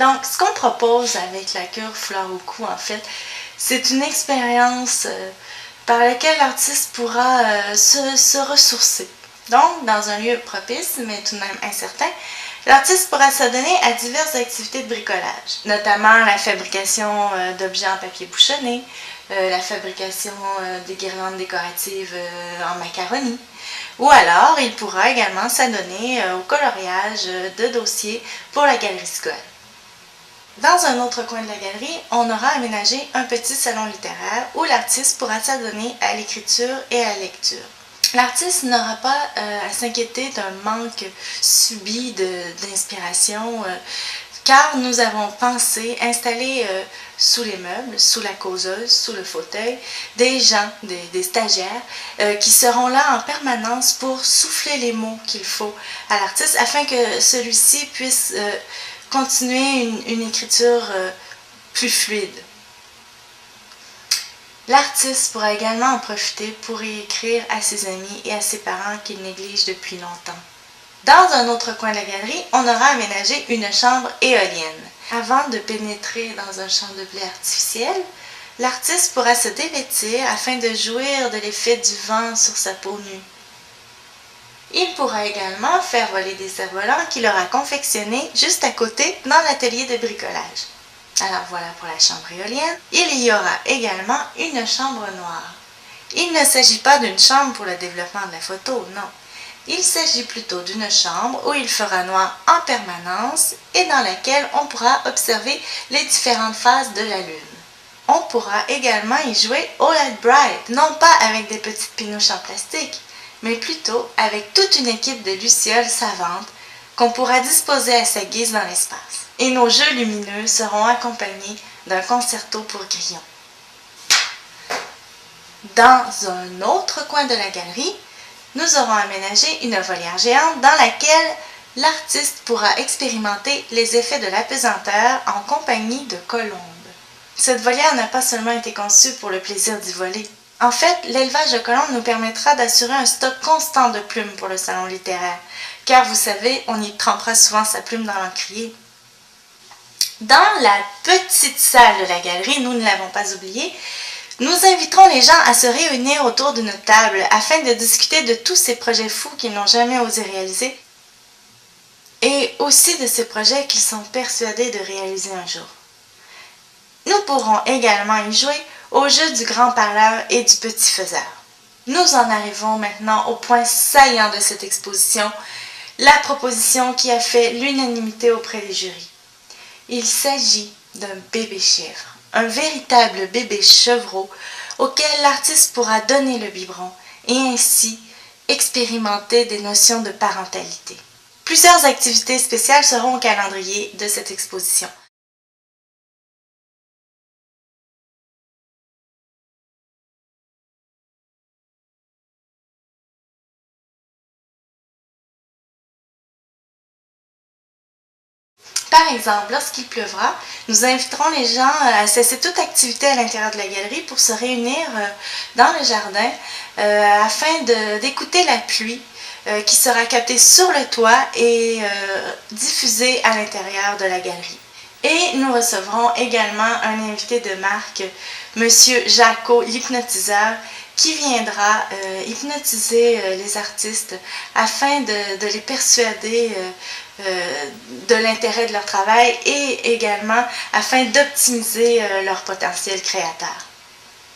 Donc, ce qu'on propose avec la cure fleur au cou, en fait, c'est une expérience par laquelle l'artiste pourra se ressourcer. Donc, dans un lieu propice, mais tout de même incertain, l'artiste pourra s'adonner à diverses activités de bricolage, notamment la fabrication d'objets en papier bouchonné, la fabrication des guirlandes décoratives en macaroni, ou alors il pourra également s'adonner au coloriage de dossiers pour la galerie Scott. Dans un autre coin de la galerie, on aura aménagé un petit salon littéraire où l'artiste pourra s'adonner à l'écriture et à la lecture. L'artiste n'aura pas à s'inquiéter d'un manque subi d'inspiration, car nous avons pensé installer sous les meubles, sous la causeuse, sous le fauteuil, des gens, des stagiaires, qui seront là en permanence pour souffler les mots qu'il faut à l'artiste afin que celui-ci puisse continuer une écriture plus fluide. L'artiste pourra également en profiter pour y écrire à ses amis et à ses parents qu'il néglige depuis longtemps. Dans un autre coin de la galerie, on aura aménagé une chambre éolienne. Avant de pénétrer dans un champ de blé artificiel, l'artiste pourra se dévêtir afin de jouir de l'effet du vent sur sa peau nue. Il pourra également faire voler des cerfs-volants qu'il aura confectionnés juste à côté dans l'atelier de bricolage. Alors voilà pour la chambre éolienne. Il y aura également une chambre noire. Il ne s'agit pas d'une chambre pour le développement de la photo, non. Il s'agit plutôt d'une chambre où il fera noir en permanence et dans laquelle on pourra observer les différentes phases de la lune. On pourra également y jouer au Light Bright, non pas avec des petites pinouches en plastique, mais plutôt avec toute une équipe de lucioles savantes qu'on pourra disposer à sa guise dans l'espace. Et nos jeux lumineux seront accompagnés d'un concerto pour grillons. Dans un autre coin de la galerie, nous aurons aménagé une volière géante dans laquelle l'artiste pourra expérimenter les effets de l'apesanteur en compagnie de colombes. Cette volière n'a pas seulement été conçue pour le plaisir d'y voler. En fait, l'élevage de colombes nous permettra d'assurer un stock constant de plumes pour le salon littéraire, car vous savez, on y trempera souvent sa plume dans l'encrier. Dans la petite salle de la galerie, nous ne l'avons pas oublié, nous inviterons les gens à se réunir autour d'une table afin de discuter de tous ces projets fous qu'ils n'ont jamais osé réaliser et aussi de ces projets qu'ils sont persuadés de réaliser un jour. Nous pourrons également y jouer au jeu du grand parleur et du petit faiseur. Nous en arrivons maintenant au point saillant de cette exposition, la proposition qui a fait l'unanimité auprès des jurys. Il s'agit d'un bébé chèvre, un véritable bébé chevreau auquel l'artiste pourra donner le biberon et ainsi expérimenter des notions de parentalité. Plusieurs activités spéciales seront au calendrier de cette exposition. Par exemple, lorsqu'il pleuvra, nous inviterons les gens à cesser toute activité à l'intérieur de la galerie pour se réunir dans le jardin afin d'écouter la pluie qui sera captée sur le toit et diffusée à l'intérieur de la galerie. Et nous recevrons également un invité de marque, Monsieur Jaco, l'hypnotiseur, qui viendra hypnotiser les artistes afin de les persuader de l'intérêt de leur travail et également afin d'optimiser leur potentiel créateur.